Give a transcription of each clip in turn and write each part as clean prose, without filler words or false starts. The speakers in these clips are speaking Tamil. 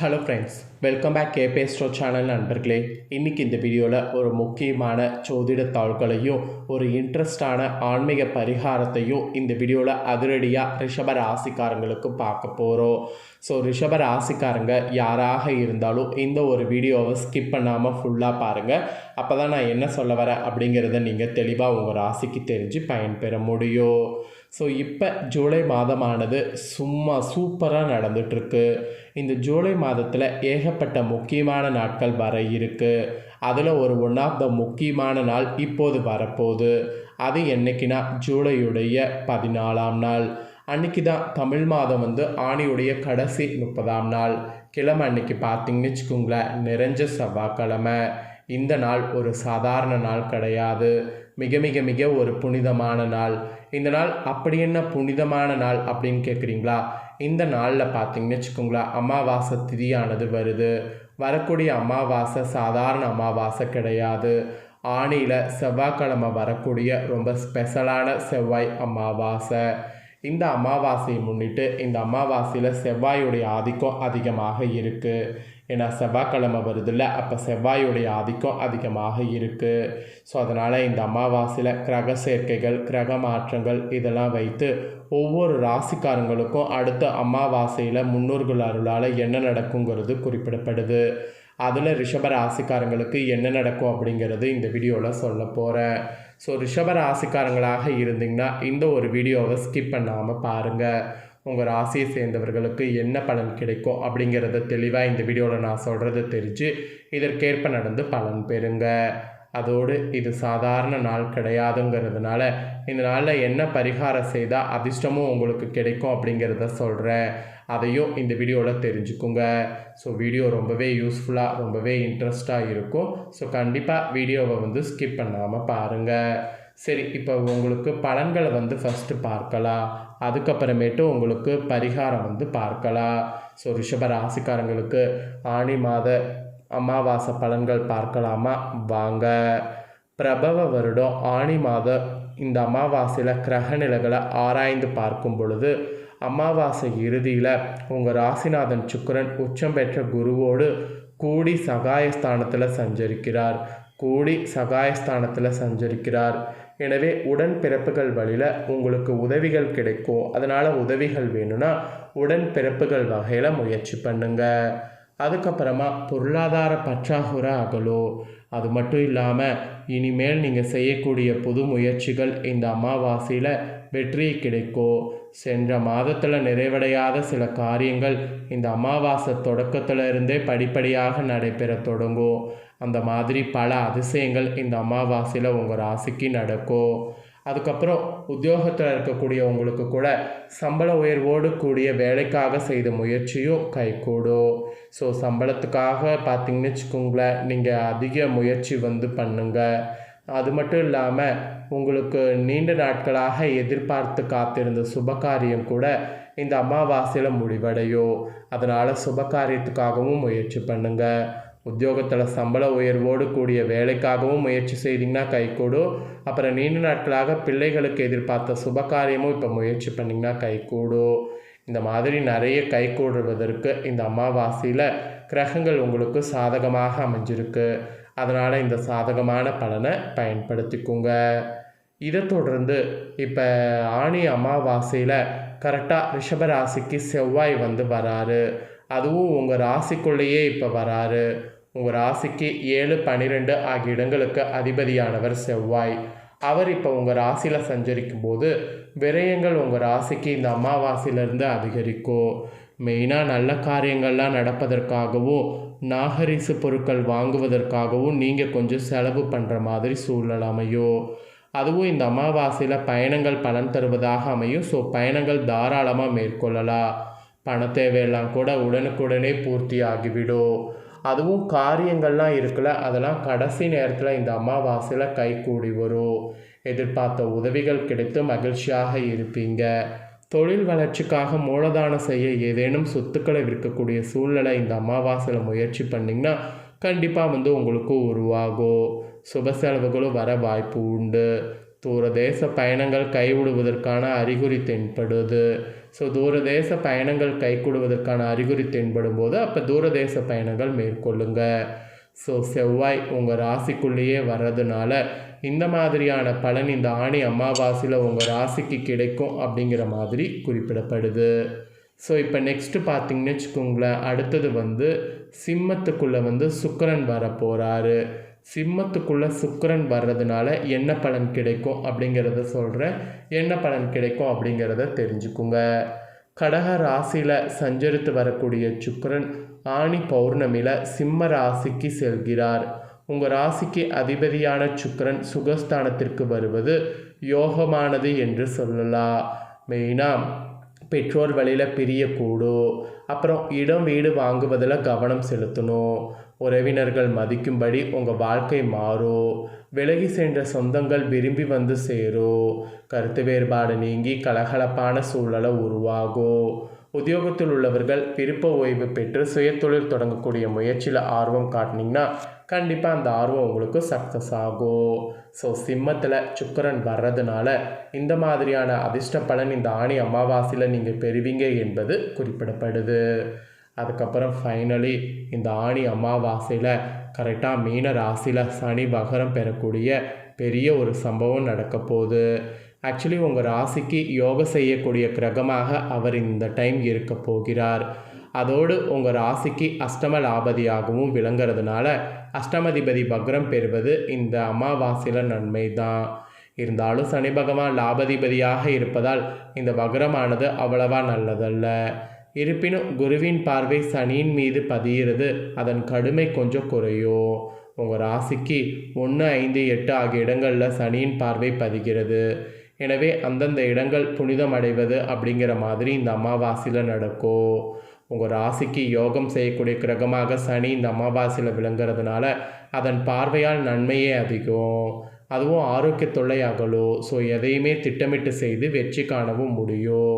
ஹலோ ஃப்ரெண்ட்ஸ், வெல்கம் பேக் கேபே ஸ்டோ சேனல் நண்பர்களே. இன்றைக்கி இந்த வீடியோவில் ஒரு முக்கியமான ஜோதிட தாள்களையும் ஒரு இன்ட்ரெஸ்டான ஆன்மீக பரிகாரத்தையும் இந்த வீடியோவில் அதிரடியாக ரிஷப ராசிக்காரங்களுக்கு பார்க்க போகிறோம். ஸோ ரிஷப ராசிக்காரங்க யாராக இருந்தாலும் இந்த ஒரு வீடியோவை ஸ்கிப் பண்ணாமல் ஃபுல்லாக பாருங்கள். அப்போ தான் நான் என்ன சொல்ல வரேன் அப்படிங்கிறத நீங்கள் தெளிவாக உங்கள் ராசிக்கு தெரிஞ்சு பயன்பெற முடியும். ஸோ இப்போ ஜூலை மாதமானது சும்மா சூப்பராக நடந்துகிட்ருக்கு. இந்த ஜூலை மாதத்தில் ஏகப்பட்ட முக்கியமான நாட்கள் வர இருக்குது. அதில் ஒரு ஒன் ஆஃப் த முக்கியமான நாள் இப்போது வரப்போகுது. அது என்றைக்குன்னா ஜூலையுடைய 14ஆம் நாள். அன்றைக்கி தான் தமிழ் மாதம் ஆணியுடைய கடைசி 30ஆம் நாள். கிழமை அன்றைக்கி பார்த்திங்கன்னு வச்சுக்கோங்களேன், நிறைஞ்ச செவ்வாய்க்கிழமை. இந்த நாள் ஒரு சாதாரண நாள் கிடையாது. மிக மிக மிக ஒரு புனிதமான நாள். இந்த நாள் அப்படி என்ன புனிதமான நாள் அப்படின்னு கேட்குறீங்களா? இந்த நாளில் பார்த்திங்கன்னு வச்சுக்கோங்களேன், அமாவாசை திதியானது வருது. வரக்கூடிய அமாவாசை சாதாரண அமாவாசை கிடையாது. ஆணியில் செவ்வாய்க்கிழமை வரக்கூடிய ரொம்ப ஸ்பெஷலான செவ்வாய் அமாவாசை. இந்த அமாவாசையை முன்னிட்டு இந்த அமாவாசையில் செவ்வாயுடைய ஆதிக்கம் அதிகமாக இருக்குது. ஏன்னா செவ்வாய்க்கிழமை வருதில்ல, அப்போ செவ்வாயுடைய ஆதிக்கம் அதிகமாக இருக்குது. ஸோ அதனால் இந்த அமாவாசையில் கிரக சேர்க்கைகள், கிரக மாற்றங்கள் இதெல்லாம் வைத்து ஒவ்வொரு ராசிக்காரங்களுக்கும் அடுத்த அமாவாசையில் முன்னோர்கள் அருளால் என்ன நடக்குங்கிறது குறிப்பிடப்படுது. அதில் ரிஷப ராசிக்காரங்களுக்கு என்ன நடக்கும் அப்படிங்கிறது இந்த வீடியோவில் சொல்ல போகிறேன். ஸோ ரிஷப ராசிக்காரங்களாக இருந்தீங்கன்னா இந்த ஒரு வீடியோவை ஸ்கிப் பண்ணாமல் பாருங்கள். உங்கள் ராசியை சேர்ந்தவர்களுக்கு என்ன பலன் கிடைக்கும் அப்படிங்கிறத தெளிவாக இந்த வீடியோவில் நான் சொல்கிறது தெரிஞ்சு இதற்கேற்ப நடந்து பலன் பெறுங்க. அதோடு இது சாதாரண நாள் கிடையாதுங்கிறதுனால இந்த நாளில் என்ன பரிகாரம் செய்தால் அதிர்ஷ்டமும் உங்களுக்கு கிடைக்கும் அப்படிங்கிறத சொல்கிறேன். அதையும் இந்த வீடியோவில் தெரிஞ்சுக்குங்க. ஸோ வீடியோ ரொம்பவே யூஸ்ஃபுல்லாக ரொம்பவே இன்ட்ரெஸ்டாக இருக்கும். ஸோ கண்டிப்பாக வீடியோவை ஸ்கிப் பண்ணாமல் பாருங்கள். சரி, இப்போ உங்களுக்கு பலன்களை ஃபஸ்ட்டு பார்க்கலாம். அதுக்கப்புறமேட்டு உங்களுக்கு பரிகாரம் பார்க்கலாம். ஸோ ரிஷப ராசிக்காரங்களுக்கு ஆணி மாத அமாவாசை பலன்கள் பார்க்கலாமா? வாங்க. பிரபவ வருடம் ஆணி மாத இந்த அமாவாசையில் கிரக நிலைகளை ஆராய்ந்து பார்க்கும் பொழுது அமாவாசை இறுதியில் உங்கள் ராசிநாதன் சுக்கிரன் உச்சம் பெற்ற குருவோடு கூடி சகாயஸ்தானத்தில் சஞ்சரிக்கிறார். எனவே உடன் பிறப்புகள் வழியில் உங்களுக்கு உதவிகள் கிடைக்கும். அதனால் உதவிகள் வேணும்னா உடன் பிறப்புகள் வகையில் முயற்சி பண்ணுங்கள். அதுக்கப்புறமா பொருளாதார பற்றாக்குறை அகலும். அது மட்டும் இல்லாமல் இனிமேல் நீங்கள் செய்யக்கூடிய புது முயற்சிகள் இந்த அமாவாசையில் வெற்றி கிடைக்கும். சென்ற மாதத்தில் நிறைவடையாத சில காரியங்கள் இந்த அமாவாசை தொடக்கத்தில் இருந்தே படிப்படியாக நடைபெற தொடங்கும். அந்த மாதிரி பல அதிசயங்கள் இந்த அமாவாசையில் உங்கள் ராசிக்கு நடக்கும். அதுக்கப்புறம் உத்தியோகத்தில் இருக்கக்கூடிய உங்களுக்கு கூட சம்பள உயர்வோடு கூடிய வேலைக்காக செய்த முயற்சியும் கைகூடும். ஸோ சம்பளத்துக்காக பார்த்திங்கன்னு வச்சுக்கோங்களேன், நீங்கள் அதிக முயற்சி பண்ணுங்கள். அது மட்டும் இல்லாமல் உங்களுக்கு நீண்ட நாட்களாக எதிர்பார்த்து காத்திருந்த சுபகாரியம் கூட இந்த அமாவாசையில் முடிவடையும். அதனால் சுபகாரியத்துக்காகவும் முயற்சி பண்ணுங்கள். உத்தியோகத்தில் சம்பள உயர்வோடு கூடிய வேலைக்காகவும் முயற்சி செய்திங்கன்னா கைகூடும். அப்புறம் நீண்ட நாட்களாக பிள்ளைகளுக்கு எதிர்பார்த்த சுபகாரியமும் இப்போ முயற்சி பண்ணிங்கன்னா கைகூடும். இந்த மாதிரி நிறைய கைகூடுவதற்கு இந்த அமாவாசையில் கிரகங்கள் உங்களுக்கு சாதகமாக அமைஞ்சிருக்கு. அதனால் இந்த சாதகமான பலனை பயன்படுத்திக்கோங்க. இதை தொடர்ந்து இப்போ ஆணி அமாவாசையில் கரெக்டாக ரிஷபராசிக்கு செவ்வாய் வராரு. அதுவும் உங்கள் ராசிக்குள்ளேயே இப்போ வராரு. உங்கள் ராசிக்கு 7, 12 ஆகிய இடங்களுக்கு அதிபதியானவர் செவ்வாய். அவர் இப்போ உங்கள் ராசியில் சஞ்சரிக்கும் போது விரயங்கள் உங்கள் ராசிக்கு இந்த அமாவாசையிலேருந்து அதிகரிக்கும். மெயினாக நல்ல காரியங்கள்லாம் நடப்பதற்காகவும் நாகரிசு பொருட்கள் வாங்குவதற்காகவும் நீங்கள் கொஞ்சம் செலவு பண்ணுற மாதிரி சூழ்நிலை அமையும். அதுவும் இந்த அமாவாசையில் பயணங்கள் பலன் தருவதாக அமையும். ஸோ பயணங்கள் தாராளமாக மேற்கொள்ளலாம். பண தேவையெல்லாம் கூட உடனுக்குடனே பூர்த்தி ஆகிவிடும். அதுவும் காரியங்கள்லாம் இருக்குல்ல, அதெல்லாம் கடைசி நேரத்தில் இந்த அமாவாசையில் கைகூடி வரும். எதிர்பார்த்த உதவிகள் கிடைத்து மகிழ்ச்சியாக இருப்பீங்க. தொழில் வளர்ச்சிக்காக மூலதானம் செய்ய ஏதேனும் சொத்துக்களை விற்கக்கூடிய சூழ்நிலை இந்த அமாவாசையில் முயற்சி பண்ணிங்கன்னா கண்டிப்பாக உங்களுக்கு உருவாகும். சுப செலவுகளும் வர வாய்ப்பு உண்டு. தூரதேச பயணங்கள் கைவிடுவதற்கான அறிகுறி தென்படுது. ஸோ தூரதேச பயணங்கள் கைகூடுவதற்கான அறிகுறி தென்படும் போது அப்போ தூரதேச பயணங்கள் மேற்கொள்ளுங்க. ஸோ செவ்வாய் உங்கள் ராசிக்குள்ளேயே வர்றதுனால இந்த மாதிரியான பலன் இந்த ஆணி அமாவாசையில் உங்கள் ராசிக்கு கிடைக்கும் அப்படிங்கிற மாதிரி குறிப்பிடப்படுது. ஸோ இப்போ நெக்ஸ்ட்டு பார்த்தீங்கன்னு வச்சுக்கோங்களேன், அடுத்தது சிம்மத்துக்குள்ளே சுக்கிரன் வர போகிறாரு. சிம்மத்துக்குள்ளே சுக்கிரன் வர்றதுனால என்ன பலன் கிடைக்கும் அப்படிங்கிறத சொல்கிறேன். என்ன பலன் கிடைக்கும் அப்படிங்கிறத தெரிஞ்சுக்குங்க. கடக ராசியில் சஞ்சரித்து வரக்கூடிய சுக்கிரன் ஆணி பௌர்ணமியில் சிம்ம ராசிக்கு செல்கிறார். உங்கள் ராசிக்கு அதிபதியான சுக்கிரன் சுகஸ்தானத்திற்கு வருவது யோகமானது என்று சொல்லலாம். மெயினாக பெற்றோர் வழியில் பிரியக்கூடும். அப்புறம் இடம் வீடு வாங்குவதில் கவனம் செலுத்தணும். உறவினர்கள் மதிக்கும்படி உங்கள் வாழ்க்கை மாறும். விலகி சென்ற சொந்தங்கள் விரும்பி வந்து சேரும். கருத்து வேறுபாடு நீங்கி கலகலப்பான சூழலை உருவாகும். உத்தியோகத்தில் உள்ளவர்கள் விருப்ப ஓய்வு பெற்று சுயதொழில் தொடங்கக்கூடிய முயற்சியில் ஆர்வம் காட்டினீங்கன்னா கண்டிப்பாக அந்த ஆர்வம் உங்களுக்கு சக்ஸஸ் ஆகும். ஸோ சிம்மத்தில் சுக்கிரன் வர்றதுனால இந்த மாதிரியான அதிர்ஷ்ட பலன் இந்த ஆணி அமாவாசையில் நீங்கள் பெறுவீங்க என்பது குறிப்பிடப்படுது. அதுக்கப்புறம் ஃபைனலி இந்த ஆணி அமாவாசையில் கரெக்டாக மீன ராசியில் சனி வகரம் பெறக்கூடிய பெரிய ஒரு சம்பவம் நடக்க போகுது. ஆக்சுவலி உங்கள் ராசிக்கு யோகம் செய்யக்கூடிய கிரகமாக அவர் இந்த டைம் இருக்க போகிறார். அதோடு உங்கள் ராசிக்கு அஷ்டம லாபதியாகவும் விளங்குறதுனால அஷ்டமதிபதி வக்ரம் பெறுவது இந்த அமாவாசையில் நன்மை தான். இருந்தாலும் சனி பகவான் லாபதிபதியாக இருப்பதால் இந்த வக்ரமானது அவ்வளவா நல்லதல்ல. இருப்பினும் குருவின் பார்வை சனியின் மீது பதிகிறது, அதன் கடுமை கொஞ்சம் குறையும். உங்கள் ராசிக்கு 1, 5, 8 ஆகிய இடங்களில் சனியின் பார்வை பதிகிறது. எனவே அந்தந்த இடங்கள் புனிதம் அடைவது அப்படிங்கிற மாதிரி இந்த அமாவாசையில் நடக்கும். உங்கள் ராசிக்கு யோகம் செய்யக்கூடிய கிரகமாக சனி இந்த அமாவாசையில் விளங்குறதுனால அதன் பார்வையால் நன்மையே அதிகம். அதுவும் ஆரோக்கிய தொல்லை அகலும். ஸோ எதையுமே திட்டமிட்டு செய்து வெற்றி காணவும் முடியும்.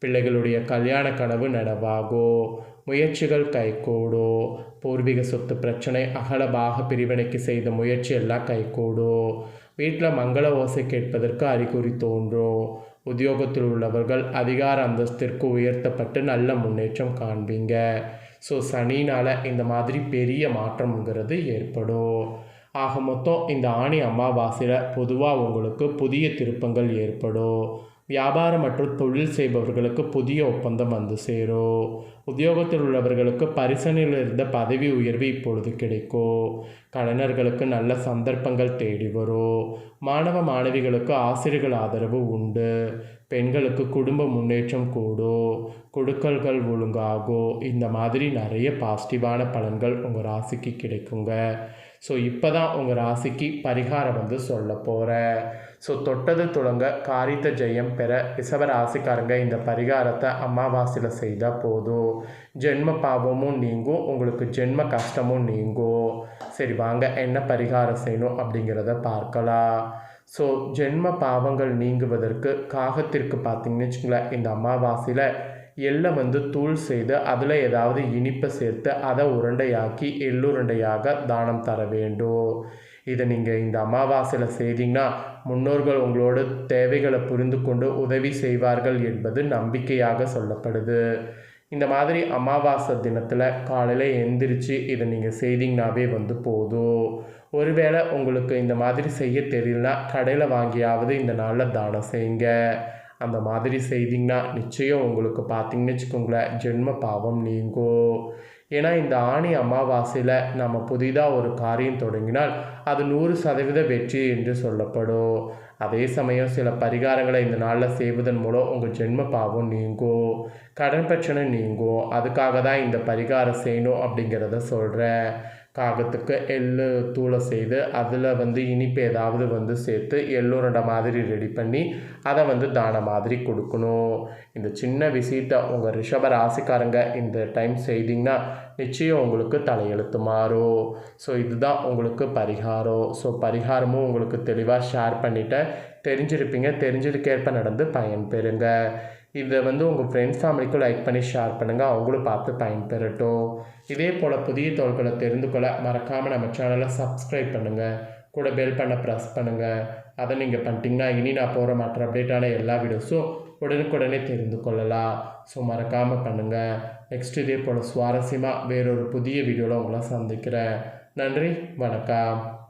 பிள்ளைகளுடைய கல்யாண கனவு நனவாகும். முயற்சிகள் கைகூடும். பூர்வீக சொத்து பிரச்சனை அகலபாக பிரிவினைக்கு செய்த முயற்சி எல்லாம் கைகூடும். வீட்டில் மங்கள ஓசை கேட்பதற்கு அறிகுறி தோன்றும். உத்தியோகத்தில் உள்ளவர்கள் அதிகார அந்தஸ்திற்கு உயர்த்தப்பட்டு நல்ல முன்னேற்றம் காண்பீங்க. ஸோ சனினால் இந்த மாதிரி பெரிய மாற்றம்ங்கிறது ஏற்படும். ஆக மொத்தம் இந்த ஆணி அமாவாசையில் பொதுவாக உங்களுக்கு புதிய திருப்பங்கள் ஏற்படும். வியாபாரம் மற்றும் தொழில் செய்பவர்களுக்கு புதிய ஒப்பந்தம் வந்து சேரும். உத்தியோகத்தில் உள்ளவர்களுக்கு பரிசனில் இருந்த பதவி உயர்வு இப்பொழுது கிடைக்கும். கலைஞர்களுக்கு நல்ல சந்தர்ப்பங்கள் தேடி வரும். மாணவ மாணவிகளுக்கு ஆசிரியர்கள் ஆதரவு உண்டு. பெண்களுக்கு குடும்ப முன்னேற்றம் கூடும். கொடுக்கல்கள் ஒழுங்காகும். இந்த மாதிரி நிறைய பாசிட்டிவான பலன்கள் உங்கள் ராசிக்கு கிடைக்குங்க. ஸோ இப்போ தான் உங்கள் ராசிக்கு பரிகாரம் சொல்ல போகிறேன். ஸோ தொட்டது தொடங்க காரியத்தை ஜெயம் பெற ரிஷப ராசிக்காரங்க இந்த பரிகாரத்தை அமாவாசையில் செய்தால் போதும். ஜென்ம பாவமும் நீங்கும், உங்களுக்கு ஜென்ம கஷ்டமும் நீங்கும். சரி வாங்க என்ன பரிகாரம் செய்யணும் அப்படிங்கிறத பார்க்கலாம். ஸோ ஜென்ம பாவங்கள் நீங்குவதற்கு காகத்திற்கு பார்த்திங்கன்னு வச்சுங்களேன், இந்த அமாவாசையில் எள்ளை தூள் செய்து அதில் ஏதாவது இனிப்பை சேர்த்து அதை உருண்டையாக்கி எள்ளுருண்டையாக தானம் தர வேண்டும். இதை நீங்கள் இந்த அமாவாசையில் செய்தீங்கன்னா முன்னோர்கள் உங்களோட தேவைகளை புரிந்து கொண்டு உதவி செய்வார்கள் என்பது நம்பிக்கையாக சொல்லப்படுது. இந்த மாதிரி அமாவாசை தினத்தில் காலையில் எந்திரிச்சு இதை நீங்கள் செய்தீங்கன்னாவே போதும். ஒருவேளை உங்களுக்கு இந்த மாதிரி செய்ய தெரியலனா கடையில் வாங்கியாவது இந்த நாளில் தானம் செய்யுங்க. அந்த மாதிரி செய்தீங்கன்னா நிச்சயம் உங்களுக்கு பார்த்திங்கன்னு வச்சுக்கோங்களேன் ஜென்ம பாவம் நீங்கும். ஏன்னா இந்த ஆணி அமாவாசையில் நம்ம புதிதாக ஒரு காரியம் தொடங்கினால் அது 100% வெற்றி என்று சொல்லப்படும். அதே சமயம் சில பரிகாரங்களை இந்த நாளில் செய்வதன் மூலம் உங்கள் ஜென்ம பாவம் நீங்கும், கடன் பிரச்சனை நீங்கும். அதுக்காக தான் இந்த பரிகாரம் செய்யணும் அப்படிங்கிறத சொல்கிறேன். காகத்துக்கு எள்ளு தூளை செய்து அதில் இனிப்பு ஏதாவது சேர்த்து எள்ளுருண்டை மாதிரி ரெடி பண்ணி அதை தானம் மாதிரி கொடுக்கணும். இந்த சின்ன விஷயத்தை உங்கள் ரிஷப ராசிக்காரங்க இந்த டைம் செய்தீங்கன்னா நிச்சயம் உங்களுக்கு தலையெழுத்து மாறும். ஸோ இதுதான் உங்களுக்கு பரிகாரம். ஸோ பரிகாரமும் உங்களுக்கு தெளிவாக ஷேர் பண்ணிட்டேன். தெரிஞ்சிருப்பீங்க. தெரிஞ்சதுக்கேற்ப நடந்து பயன்பெறுங்க. இதை உங்கள் ஃப்ரெண்ட்ஸ் ஃபேமிலிக்கும் லைக் பண்ணி ஷேர் பண்ணுங்கள். அவங்களும் பார்த்து பயன்பெறட்டும். இதே போல் புதிய தகவல்களை தெரிந்து கொள்ள மறக்காமல் நம்ம சேனலை சப்ஸ்கிரைப் பண்ணுங்கள். கூட பெல் பண்ண ப்ரெஸ் பண்ணுங்கள். அதை நீங்கள் பண்ணிட்டீங்கன்னா இனி நான் போகிற மற்ற அப்டேட்டான எல்லா வீடியோஸும் உடனுக்குடனே தெரிந்து கொள்ளலாம். ஸோ மறக்காமல் பண்ணுங்கள். நெக்ஸ்ட் இதே போல் சுவாரஸ்யமாக வேறொரு புதிய வீடியோவில் உங்களை சந்திக்கிறேன். நன்றி, வணக்கம்.